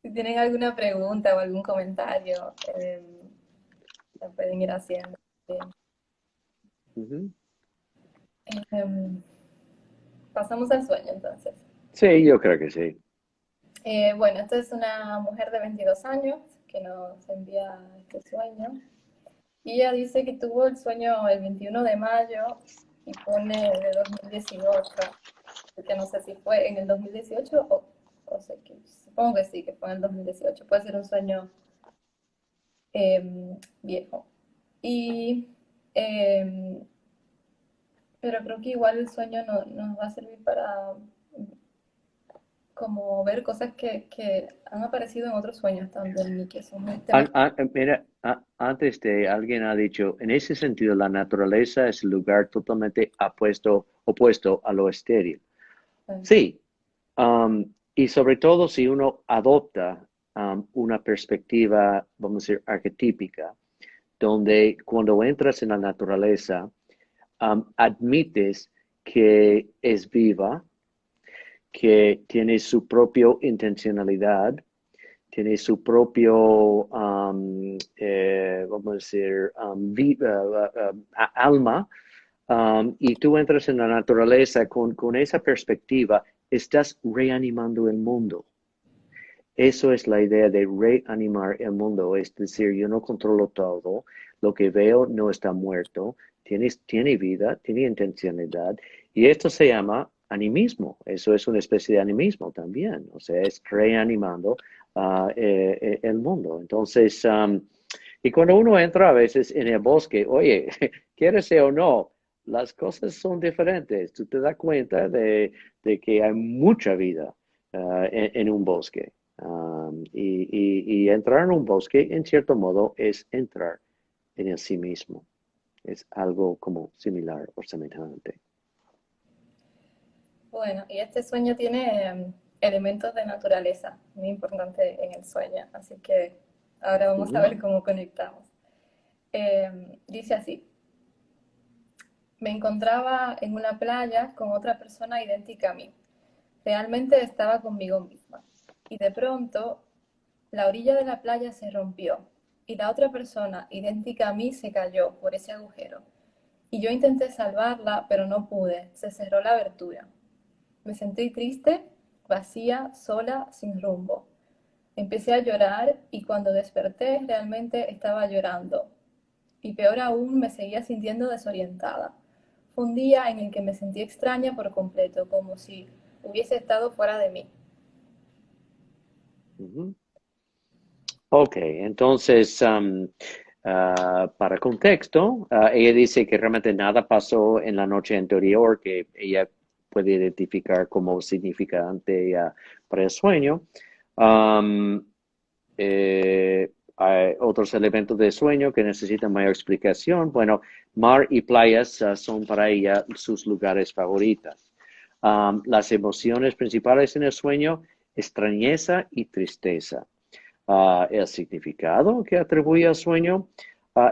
Speaker 2: si tienen alguna pregunta o algún comentario, lo pueden ir haciendo.
Speaker 1: Ujú.
Speaker 2: Em, Pasamos al sueño entonces.
Speaker 1: Sí, yo creo que sí.
Speaker 2: Bueno, esta es una mujer de 22 años que nos envía este sueño. Y ella dice que tuvo el sueño el 21 de mayo y pone de 2018, porque no sé si fue en el 2018 o sé que, supongo que sí, que fue en el 2018. Puede ser un sueño viejo. Y, em, pero creo que igual el sueño nos va a servir para como ver cosas que han aparecido en otros sueños también y que son muy temas.
Speaker 1: Mira, antes de alguien ha dicho, en ese sentido, la naturaleza es el lugar totalmente opuesto a lo estéril. Sí, y sobre todo si uno adopta una perspectiva, vamos a decir, arquetípica, donde cuando entras en la naturaleza, admites que es viva, que tiene su propia intencionalidad, tiene su propio, vamos a decir, alma, y tú entras en la naturaleza con esa perspectiva, estás reanimando el mundo. Eso es la idea de reanimar el mundo, es decir, yo no controlo todo, lo que veo no está muerto, tiene vida, tiene intencionalidad, y esto se llama animismo, eso es una especie de animismo también, o sea, es reanimando el mundo. Entonces, y cuando uno entra a veces en el bosque, oye, quieres o no, las cosas son diferentes, tú te das cuenta de que hay mucha vida en un bosque. Y entrar en un bosque, en cierto modo, es entrar en el sí mismo. Es algo como similar o semejante.
Speaker 2: Bueno, y este sueño tiene elementos de naturaleza, muy importante en el sueño, así que ahora vamos a
Speaker 1: Ujú.
Speaker 2: ver cómo conectamos. Dice así, me encontraba en una playa con otra persona idéntica a mí. Realmente estaba conmigo misma. Y de pronto, la orilla de la playa se rompió y la otra persona idéntica a mí se cayó por ese agujero. Y yo intenté salvarla, pero no pude. Se cerró la abertura. Me sentí triste, vacía, sola, sin rumbo. Empecé a llorar y cuando desperté realmente estaba llorando. Y peor aún, me seguía sintiendo desorientada. Fue un día en el que me sentí extraña por completo, como si hubiese estado fuera de mí.
Speaker 1: Ujú. Ok, entonces, para contexto, ella dice que realmente nada pasó en la noche anterior que ella puede identificar como significante para el sueño. Um, hay otros elementos de sueño que necesitan mayor explicación. Bueno, mar y playas son para ella sus lugares favoritos. Las emociones principales en el sueño, extrañeza y tristeza. El significado que atribuye al sueño,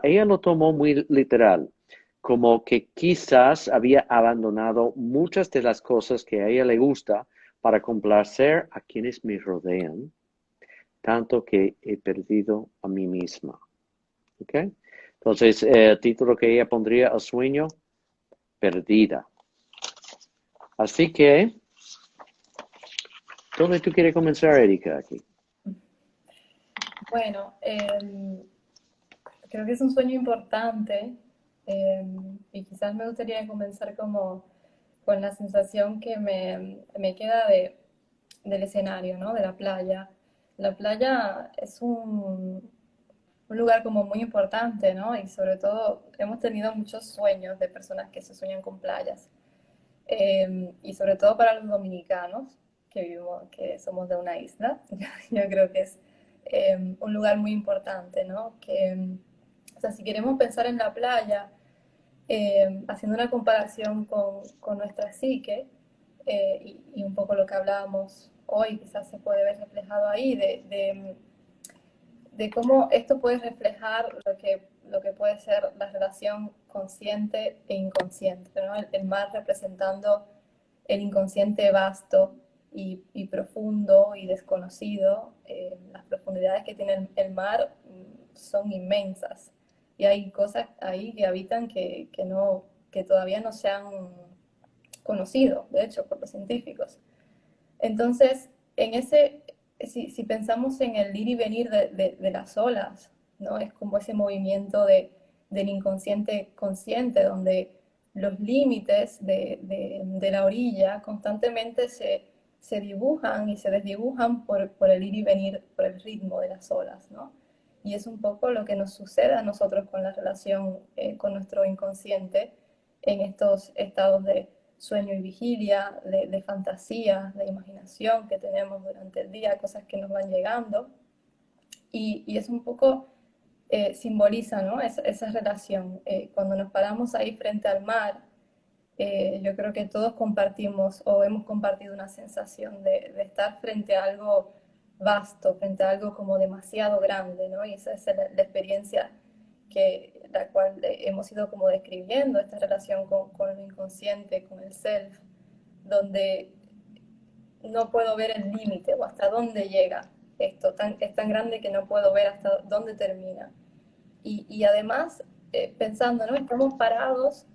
Speaker 1: ella lo tomó muy literal, como que quizás había abandonado muchas de las cosas que a ella le gusta para complacer a quienes me rodean, tanto que he perdido a mí misma. ¿Ok? Entonces, el título que ella pondría al sueño, perdida. Así que, ¿dónde tú quieres comenzar, Erika, aquí?
Speaker 2: Bueno, creo que es un sueño importante y quizás me gustaría comenzar como con la sensación que me queda del escenario, ¿no? De la playa. La playa es un lugar como muy importante, ¿no? Y sobre todo hemos tenido muchos sueños de personas que se sueñan con playas. Y sobre todo para los dominicanos que vivimos, que somos de una isla, yo creo que es un lugar muy importante, ¿no? Que, o sea, si queremos pensar en la playa, haciendo una comparación con nuestra psique y un poco lo que hablábamos hoy, quizás se puede ver reflejado ahí, de cómo esto puede reflejar lo que puede ser la relación consciente e inconsciente, ¿no? El mar representando el inconsciente vasto y profundo y desconocido. Las profundidades que tiene el mar son inmensas y hay cosas ahí que habitan no, que todavía no se han conocido, de hecho, por los científicos. Entonces, en ese si pensamos en el ir y venir de las olas, ¿no? Es como ese movimiento del inconsciente consciente, donde los límites de la orilla constantemente se dibujan y se desdibujan por el ir y venir, por el ritmo de las olas, ¿no? Y es un poco lo que nos sucede a nosotros con la relación con nuestro inconsciente en estos estados de sueño y vigilia, de fantasía, de imaginación que tenemos durante el día, cosas que nos van llegando. Y es un poco, simboliza, ¿no? Esa relación. Cuando nos paramos ahí frente al mar, yo creo que todos compartimos o hemos compartido una sensación de estar frente a algo vasto, frente a algo como demasiado grande, ¿no? Y esa es la experiencia la cual hemos ido como describiendo, esta relación con lo inconsciente, con el self, donde no puedo ver el límite o hasta dónde llega esto, es tan grande que no puedo ver hasta dónde termina. Y además, pensando, ¿no? Estamos parados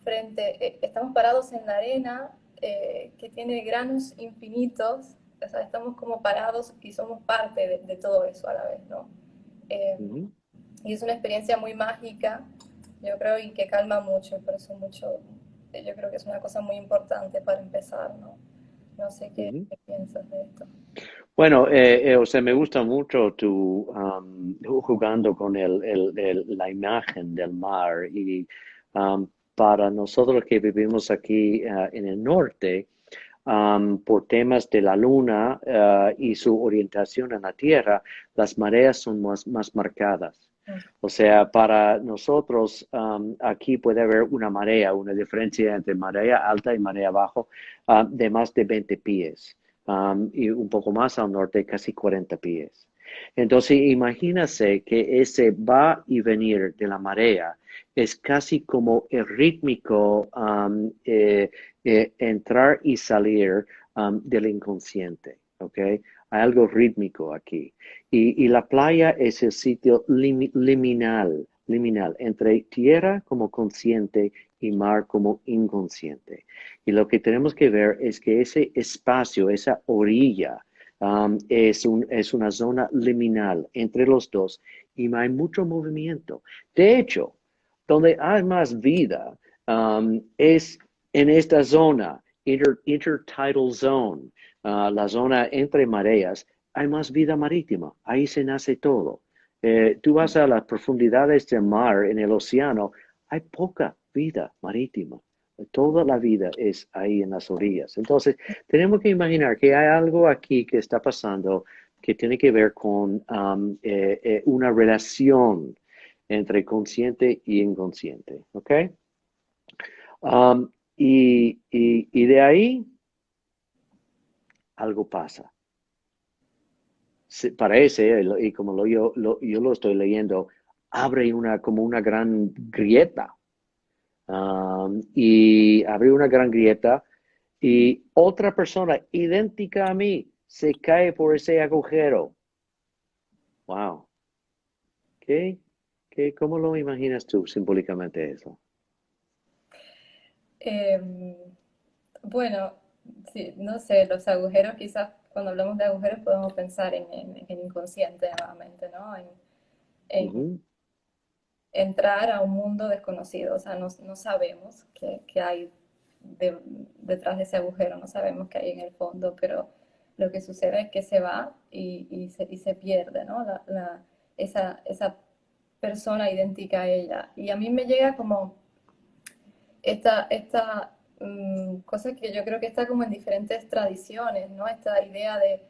Speaker 2: en la arena que tiene granos infinitos, o sea, estamos como parados y somos parte de todo eso a la vez, ¿no? Eh,
Speaker 1: Ujú,
Speaker 2: y es una experiencia muy mágica, yo creo, y que calma mucho, y por eso yo creo que es una cosa muy importante para empezar, ¿no? No sé
Speaker 1: ujú.
Speaker 2: qué piensas de esto.
Speaker 1: Bueno, o sea, me gusta mucho tu jugando con la imagen del mar y para nosotros que vivimos aquí en el norte, por temas de la luna y su orientación en la Tierra, las mareas son más marcadas.
Speaker 2: Mm.
Speaker 1: O sea, para nosotros aquí puede haber una marea, una diferencia entre marea alta y marea baja de más de 20 pies y un poco más al norte, casi 40 pies. Entonces, imagínase que ese va y venir de la marea es casi como el rítmico entrar y salir del inconsciente, ¿ok? Hay algo rítmico aquí. Y la playa es el sitio liminal, entre tierra como consciente y mar como inconsciente. Y lo que tenemos que ver es que ese espacio, esa orilla, es una zona liminal entre los dos y no hay mucho movimiento. De hecho, donde hay más vida es en esta zona, intertidal zone, la zona entre mareas, hay más vida marítima. Ahí se nace todo. Tú vas a las profundidades del mar, en el océano, hay poca vida marítima. Toda la vida es ahí en las orillas. Entonces, tenemos que imaginar que hay algo aquí que está pasando que tiene que ver con una relación entre consciente y inconsciente. ¿Ok? Y de ahí algo pasa. Parece, y como yo lo estoy leyendo, abre como una gran grieta. Y abre una gran grieta y otra persona idéntica a mí se cae por ese agujero. Wow. ¿Cómo lo imaginas tú simbólicamente eso?
Speaker 2: Em, bueno, sí, no sé, los agujeros, quizás cuando hablamos de agujeros podemos pensar en el inconsciente nuevamente, ¿no? En
Speaker 1: Ujú,
Speaker 2: entrar a un mundo desconocido, o sea, no sabemos qué hay detrás de ese agujero, no sabemos qué hay en el fondo, pero lo que sucede es que se va y se pierde, ¿no? Esa persona idéntica a ella. Y a mí me llega como esta cosa que yo creo que está como en diferentes tradiciones, ¿no? Esta idea de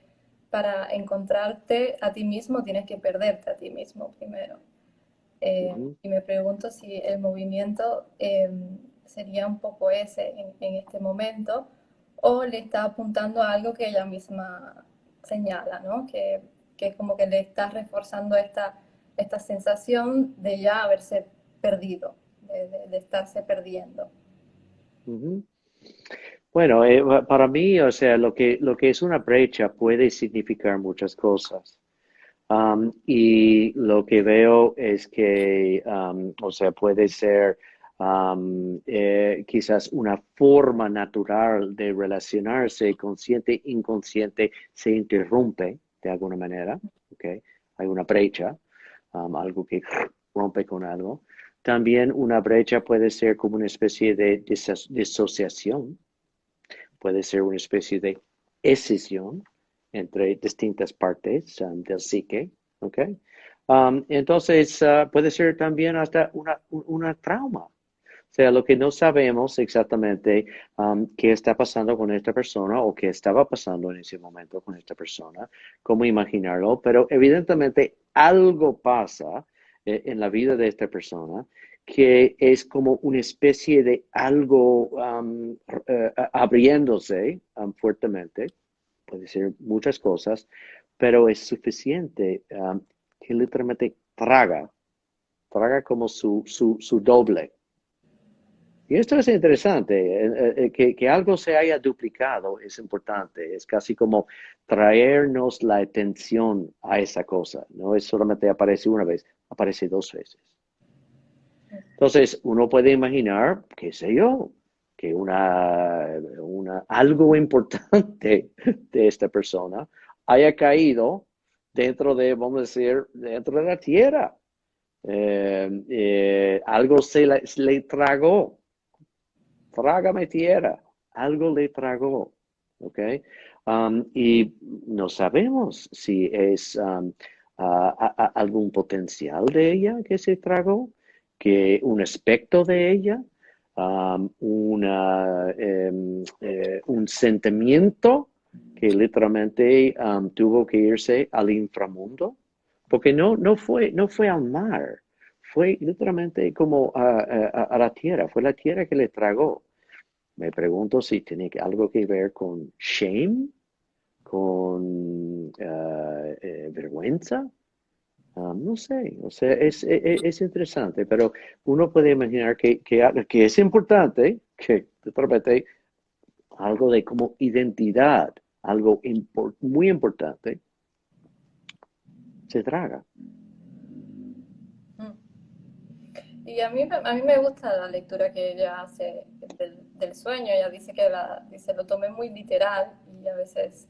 Speaker 2: para encontrarte a ti mismo tienes que perderte a ti mismo primero.
Speaker 1: ujú.
Speaker 2: Y me pregunto si el movimiento sería un poco ese en este momento o le está apuntando a algo que ella misma señala, ¿no? Que es como que le está reforzando esta sensación de ya haberse perdido, de estarse perdiendo.
Speaker 1: Ujú. Bueno, para mí, o sea, lo que es una brecha puede significar muchas cosas. Y lo que veo es que, o sea, puede ser quizás una forma natural de relacionarse consciente e inconsciente se interrumpe de alguna manera, ¿ok? Hay una brecha, algo que rompe con algo. También una brecha puede ser como una especie de disociación, puede ser una especie de escisión entre distintas partes del psique, ¿ok? Entonces, puede ser también hasta una trauma. O sea, lo que no sabemos exactamente qué está pasando con esta persona o qué estaba pasando en ese momento con esta persona, cómo imaginarlo, pero evidentemente algo pasa en la vida de esta persona que es como una especie de algo abriéndose fuertemente, puede ser muchas cosas, pero es suficiente que literalmente traga como su doble. Y esto es interesante, que algo se haya duplicado es importante, es casi como traernos la atención a esa cosa, no es solamente aparece una vez, aparece dos veces. Entonces, uno puede imaginar, qué sé yo, que algo importante de esta persona haya caído dentro de, vamos a decir, dentro de la tierra. Algo se le tragó. Trágame tierra, algo le tragó, ¿ok? Y no sabemos si es algún potencial de ella que se tragó, que un aspecto de ella, un sentimiento que literalmente tuvo que irse al inframundo, porque no fue al mar, fue literalmente como a la tierra, fue la tierra que le tragó. Me pregunto si tiene algo que ver con shame, con vergüenza. No sé, o sea, es interesante, pero uno puede imaginar que es importante, que repente algo de como identidad, algo muy importante, se traga.
Speaker 2: Mm. Y a mí me gusta la lectura que ella hace del sueño. Ella dice que dice, lo tomé muy literal y a veces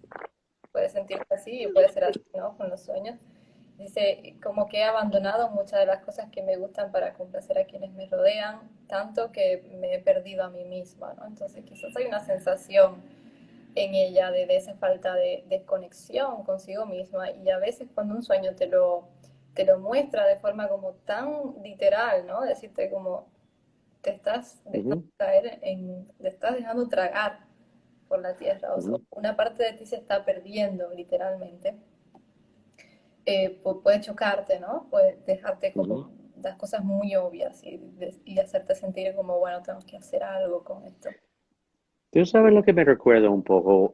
Speaker 2: puede sentirse así y puede ser así, ¿no? Con los sueños. Dice, como que he abandonado muchas de las cosas que me gustan para complacer a quienes me rodean, tanto que me he perdido a mí misma, ¿no? Entonces quizás hay una sensación en ella de esa falta de conexión consigo misma y a veces cuando un sueño te lo muestra de forma como tan literal, ¿no? Decirte como te estás dejando
Speaker 1: Ujú,
Speaker 2: caer te estás dejando tragar por la tierra, o sea,
Speaker 1: ujú,
Speaker 2: una parte de ti se está perdiendo literalmente. Puede chocarte, ¿no? Puede dejarte como
Speaker 1: ujú.
Speaker 2: las cosas muy obvias y hacerte sentir como, bueno, tengo que hacer algo con esto.
Speaker 1: Tú sabes lo que me recuerda un poco,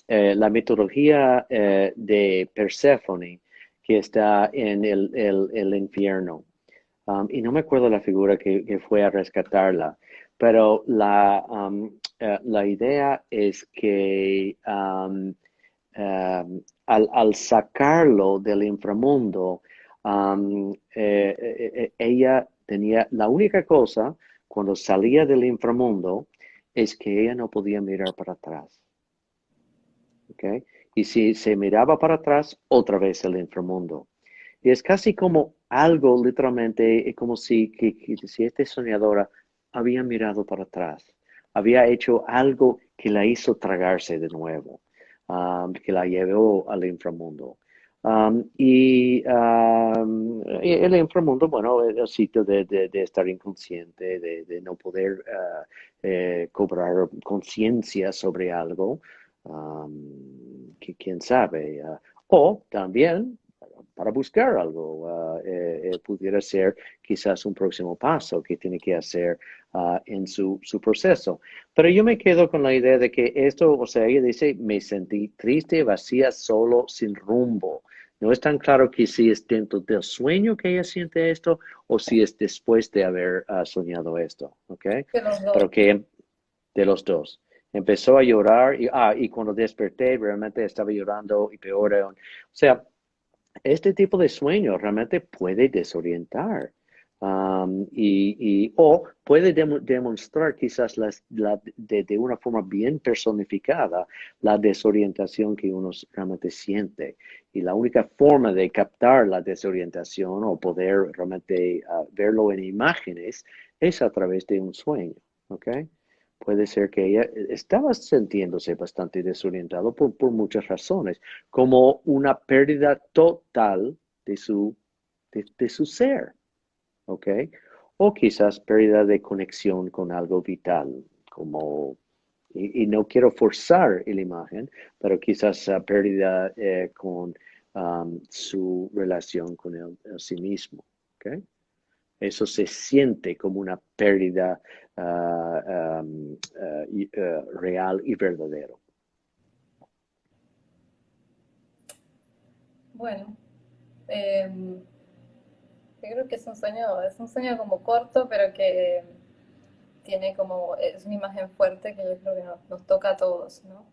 Speaker 1: la mitología de Perséfone, que está en el infierno. Y no me acuerdo la figura que fue a rescatarla, pero la idea es que al sacarlo del inframundo, ella tenía la única cosa cuando salía del inframundo es que ella no podía mirar para atrás. ¿Ok? Y si se miraba para atrás, otra vez el inframundo. Y es casi como algo, literalmente, como si esta soñadora había mirado para atrás, había hecho algo que la hizo tragarse de nuevo, que la llevó al inframundo. Y el inframundo, bueno, es el sitio de estar inconsciente, de no poder cobrar conciencia sobre algo, que quién sabe. O también para buscar algo. Pudiera ser quizás un próximo paso que tiene que hacer en su proceso. Pero yo me quedo con la idea de que esto, o sea, ella dice, me sentí triste, vacía, solo, sin rumbo. No es tan claro que si es dentro del sueño que ella siente esto o si es después de haber soñado esto, ¿ok?
Speaker 2: Que los dos.
Speaker 1: Pero que de los dos. Empezó a llorar y cuando desperté realmente estaba llorando y peor aún. O sea, este tipo de sueño realmente puede desorientar. O puede demostrar quizás de una forma bien personificada la desorientación que uno realmente siente. Y la única forma de captar la desorientación o poder realmente verlo en imágenes es a través de un sueño. ¿Ok? Puede ser que ella estaba sintiéndose bastante desorientado por muchas razones, como una pérdida total de su ser. ¿Ok? O quizás pérdida de conexión con algo vital, como, y no quiero forzar la imagen, pero quizás pérdida con su relación con sí mismo. ¿Ok? Eso se siente como una pérdida real y verdadero.
Speaker 2: Bueno, yo creo que es un sueño como corto, pero que tiene como, es una imagen fuerte que yo creo que nos toca a todos, ¿no?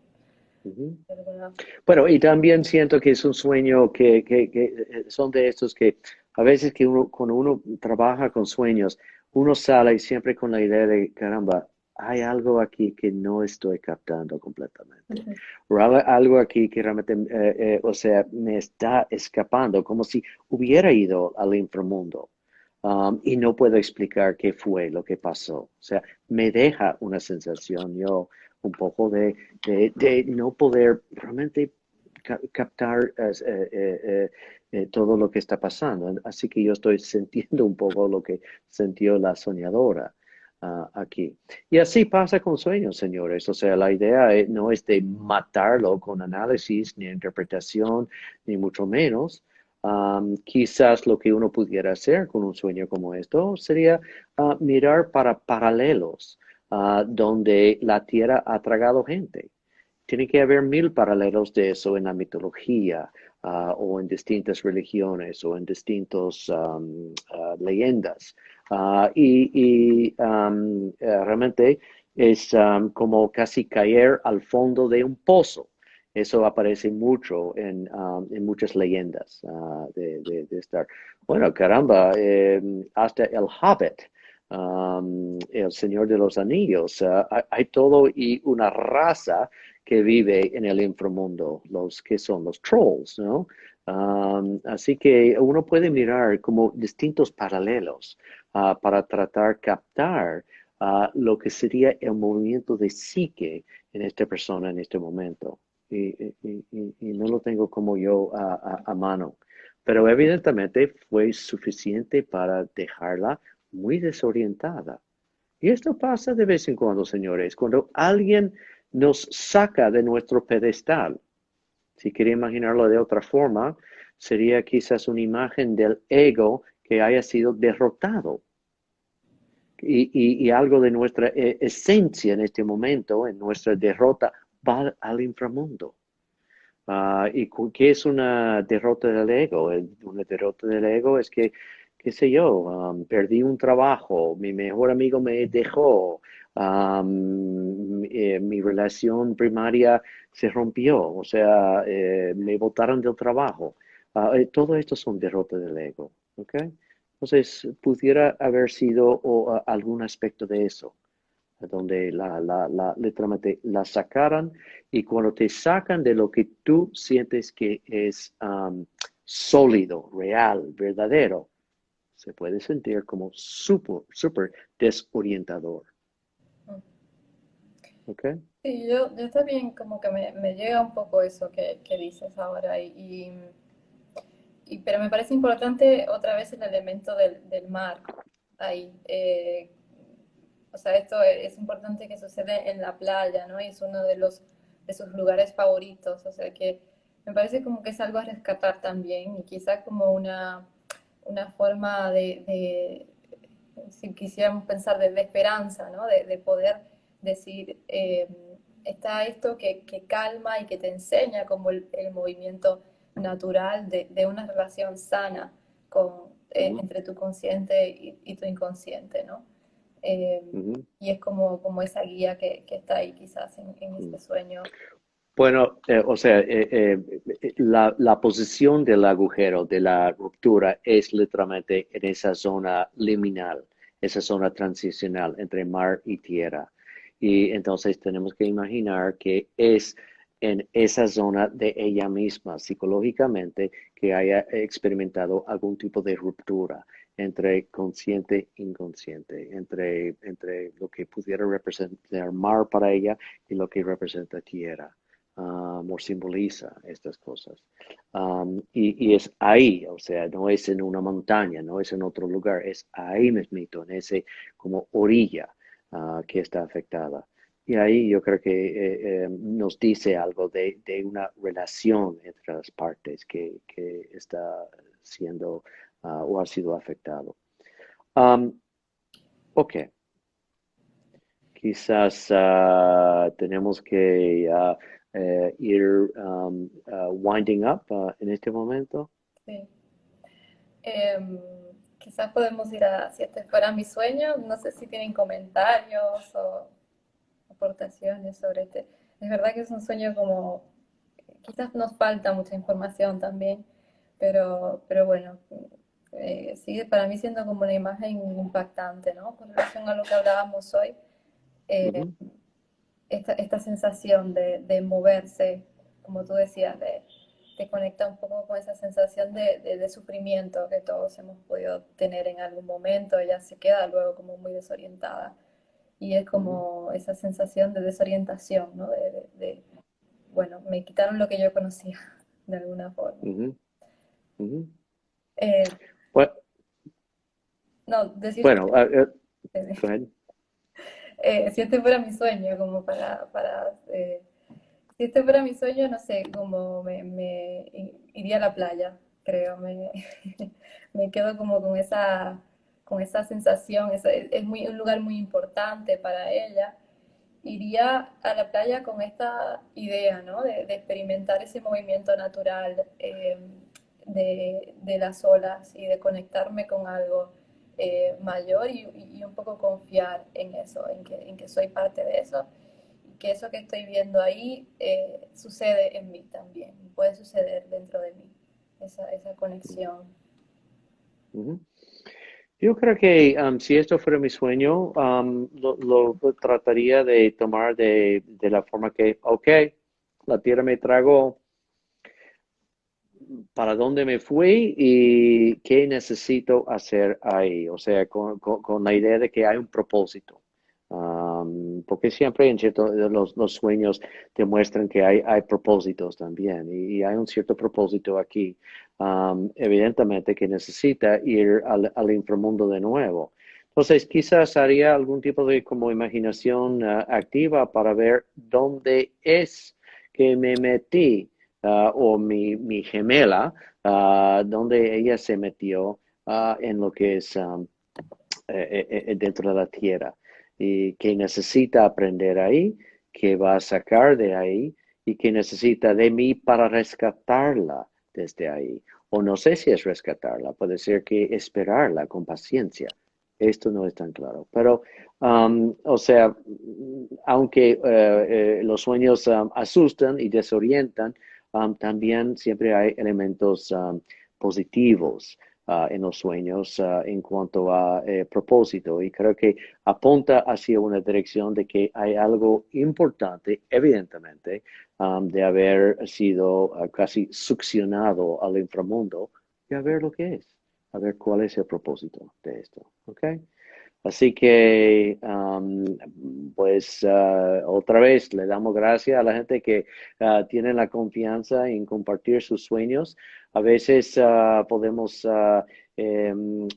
Speaker 1: Ujú.
Speaker 2: De alguna
Speaker 1: Bueno, y también siento que es un sueño que son de estos que a veces que uno, cuando uno trabaja con sueños, uno sale siempre con la idea de, caramba, hay algo aquí que no estoy captando completamente.
Speaker 2: Ujú.
Speaker 1: O algo aquí que realmente, o sea, me está escapando, como si hubiera ido al inframundo. Y no puedo explicar qué fue lo que pasó. O sea, me deja una sensación yo un poco de no poder realmente captar todo lo que está pasando. Así que yo estoy sintiendo un poco lo que sintió la soñadora aquí. Y así pasa con sueños, señores. O sea, la idea no es de matarlo con análisis ni interpretación, ni mucho menos. Quizás lo que uno pudiera hacer con un sueño como esto sería mirar para paralelos donde la Tierra ha tragado gente. Tiene que haber mil paralelos de eso en la mitología o en distintas religiones o en distintas leyendas. Realmente es como casi caer al fondo de un pozo. Eso aparece mucho en muchas leyendas de estar. Bueno, caramba, hasta el Hobbit, el Señor de los Anillos, hay todo y una raza que vive en el inframundo, los que son los trolls, ¿no? Así que uno puede mirar como distintos paralelos para tratar de captar lo que sería el movimiento de psique en esta persona en este momento. Y no lo tengo como yo a mano. Pero evidentemente fue suficiente para dejarla muy desorientada. Y esto pasa de vez en cuando, señores, cuando alguien nos saca de nuestro pedestal. Si quiere imaginarlo de otra forma, sería quizás una imagen del ego que haya sido derrotado. Y algo de nuestra esencia en este momento, en nuestra derrota, va al inframundo. ¿Y qué es una derrota del ego? Una derrota del ego es que, qué sé yo, perdí un trabajo, mi mejor amigo me dejó, mi relación primaria se rompió, o sea, me botaron del trabajo. Todo esto son derrotas del ego, ¿ok? Entonces, pudiera haber sido algún aspecto de eso donde literalmente la sacaran y cuando te sacan de lo que tú sientes que es sólido, real, verdadero, se puede sentir como súper desorientador. ¿Ok?
Speaker 2: Sí, yo también como que me llega un poco eso que dices ahora, pero me parece importante otra vez el elemento del mar ahí. O sea, esto es importante que sucede en la playa, ¿no? Y es uno de sus lugares favoritos, o sea que me parece como que es algo a rescatar también y quizá como una forma si quisiéramos pensar de esperanza, ¿no? De poder decir, está esto que calma y que te enseña como el movimiento natural de una relación sana
Speaker 1: Ujú,
Speaker 2: entre tu consciente y tu inconsciente, ¿no? Eh,
Speaker 1: ujú,
Speaker 2: y es como esa guía que está ahí quizás en
Speaker 1: ujú.
Speaker 2: este sueño.
Speaker 1: Bueno, o sea, la posición del agujero, de la ruptura, es literalmente en esa zona liminal, esa zona transicional entre mar y tierra. Y entonces tenemos que imaginar que es en esa zona de ella misma, psicológicamente, que haya experimentado algún tipo de ruptura entre consciente e inconsciente, entre lo que pudiera representar mar para ella y lo que representa tierra. O simboliza estas cosas. Y es ahí, o sea, no es en una montaña, no es en otro lugar, es ahí mismito, en ese como orilla que está afectada. Y ahí yo creo que nos dice algo de una relación entre las partes que está siendo o ha sido afectado. Um, ok, quizás tenemos que ir winding up en este momento.
Speaker 2: Sí. Em, Quizás podemos ir a Si este fuera mi sueño. No sé si tienen comentarios o aportaciones sobre este. Es verdad que es un sueño como, quizás nos falta mucha información también, pero bueno, sigue para mí siendo como una imagen impactante, ¿no? Con relación a lo que hablábamos hoy, eh,
Speaker 1: Ujú,
Speaker 2: esta sensación de moverse, como tú decías, te conecta un poco con esa sensación de sufrimiento que todos hemos podido tener en algún momento. Ella se queda luego como muy desorientada y es
Speaker 1: ujú,
Speaker 2: como esa sensación de desorientación, ¿no? Bueno, me quitaron lo que yo conocía de alguna forma.
Speaker 1: ujú, ujú.
Speaker 2: Eh,
Speaker 1: Bueno,
Speaker 2: no, decir,
Speaker 1: bueno, go ahead.
Speaker 2: si este fuera mi sueño, como si este fuera mi sueño, no sé, como iría a la playa, creo, me quedo como con esa sensación, es muy, un lugar muy importante para ella. Iría a la playa con esta idea, ¿no? De experimentar ese movimiento natural, de las olas y de conectarme con algo mayor y un poco confiar en eso, en que soy parte de eso y que eso que estoy viendo ahí sucede en mí también, puede suceder dentro de mí, esa conexión.
Speaker 1: Ujú. Yo creo que si esto fuera mi sueño, lo trataría de tomar de la forma que, ok, la tierra me tragó, para dónde me fui y qué necesito hacer ahí. O sea, con la idea de que hay un propósito. Porque siempre en cierto, los sueños demuestran que hay propósitos también y hay un cierto propósito aquí. Evidentemente que necesita ir al inframundo de nuevo. Entonces, quizás haría algún tipo de como imaginación activa para ver dónde es que me metí o mi gemela, donde ella se metió en lo que es dentro de la tierra y que necesita aprender ahí, que va a sacar de ahí y que necesita de mí para rescatarla desde ahí. O no sé si es rescatarla, puede ser que esperarla con paciencia. Esto no es tan claro, pero o sea, aunque los sueños asustan y desorientan, también siempre hay elementos positivos en los sueños en cuanto a propósito y creo que apunta hacia una dirección de que hay algo importante, evidentemente, de haber sido casi succionado al inframundo y a ver lo que es, a ver cuál es el propósito de esto, ¿ok? Así que, pues, otra vez le damos gracias a la gente que tiene la confianza en compartir sus sueños. A veces podemos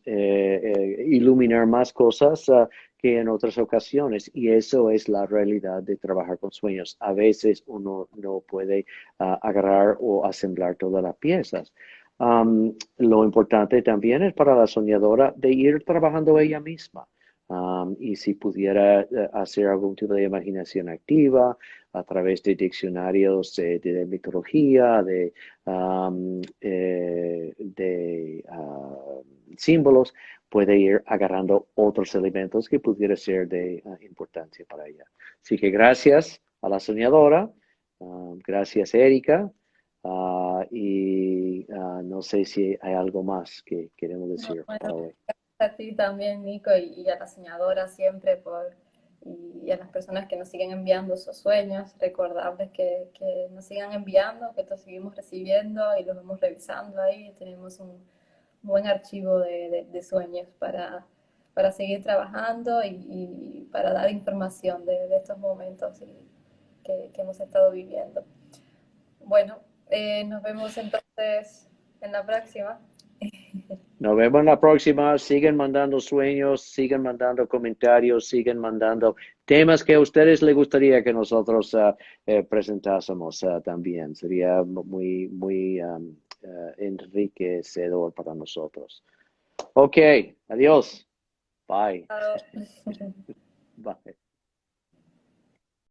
Speaker 1: iluminar más cosas que en otras ocasiones y eso es la realidad de trabajar con sueños. A veces uno no puede agarrar o asemblar todas las piezas. Lo importante también es para la soñadora de ir trabajando ella misma. Y si pudiera hacer algún tipo de imaginación activa a través de diccionarios de mitología, de símbolos, puede ir agarrando otros elementos que pudiera ser de importancia para ella. Así que gracias a la soñadora Gracias, Erika. No sé si hay algo más que queremos
Speaker 2: No,
Speaker 1: decir
Speaker 2: bueno,
Speaker 1: para hoy.
Speaker 2: a ti también, Nico, y a la soñadora siempre y a las personas que nos siguen enviando sus sueños, recordarles que nos sigan enviando, que los seguimos recibiendo y los vamos revisando ahí. Tenemos un buen archivo de sueños para seguir trabajando y para dar información de estos momentos que hemos estado viviendo. Bueno, nos vemos entonces en la próxima.
Speaker 1: Nos vemos en la próxima. Siguen mandando sueños, siguen mandando comentarios, siguen mandando temas que a ustedes les gustaría que nosotros presentásemos también. Sería muy enriquecedor para nosotros. Ok, adiós. Bye.
Speaker 2: Chao.
Speaker 1: Bye.